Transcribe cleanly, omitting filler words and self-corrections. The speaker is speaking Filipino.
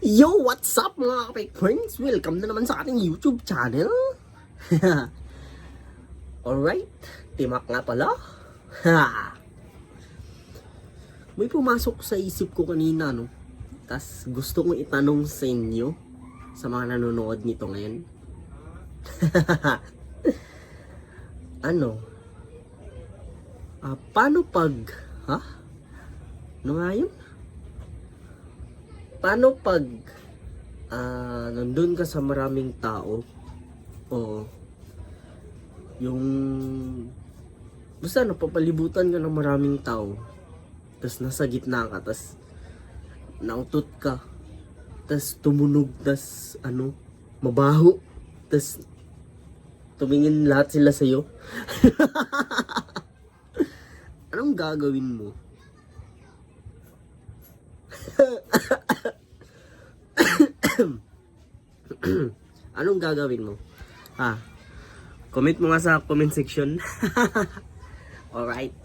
Yo, what's up mga kapik friends? Welcome na naman sa ating YouTube channel. Alright, timak nga pala. May pumasok sa isip ko kanina, no? Tas gusto kong itanong sa inyo, sa mga nanonood nito ngayon. Paano pag, ano nga yun? Paano pag nandun ka sa maraming tao o yung basta napapalibutan ka ng maraming tao, tas nasa gitna ka, tas nautot ka, tas tumunog, tas mabaho, tas tumingin lahat sila sa'yo. Anong gagawin mo? Anong gagawin mo? Comment mo nga sa comment section. Alright.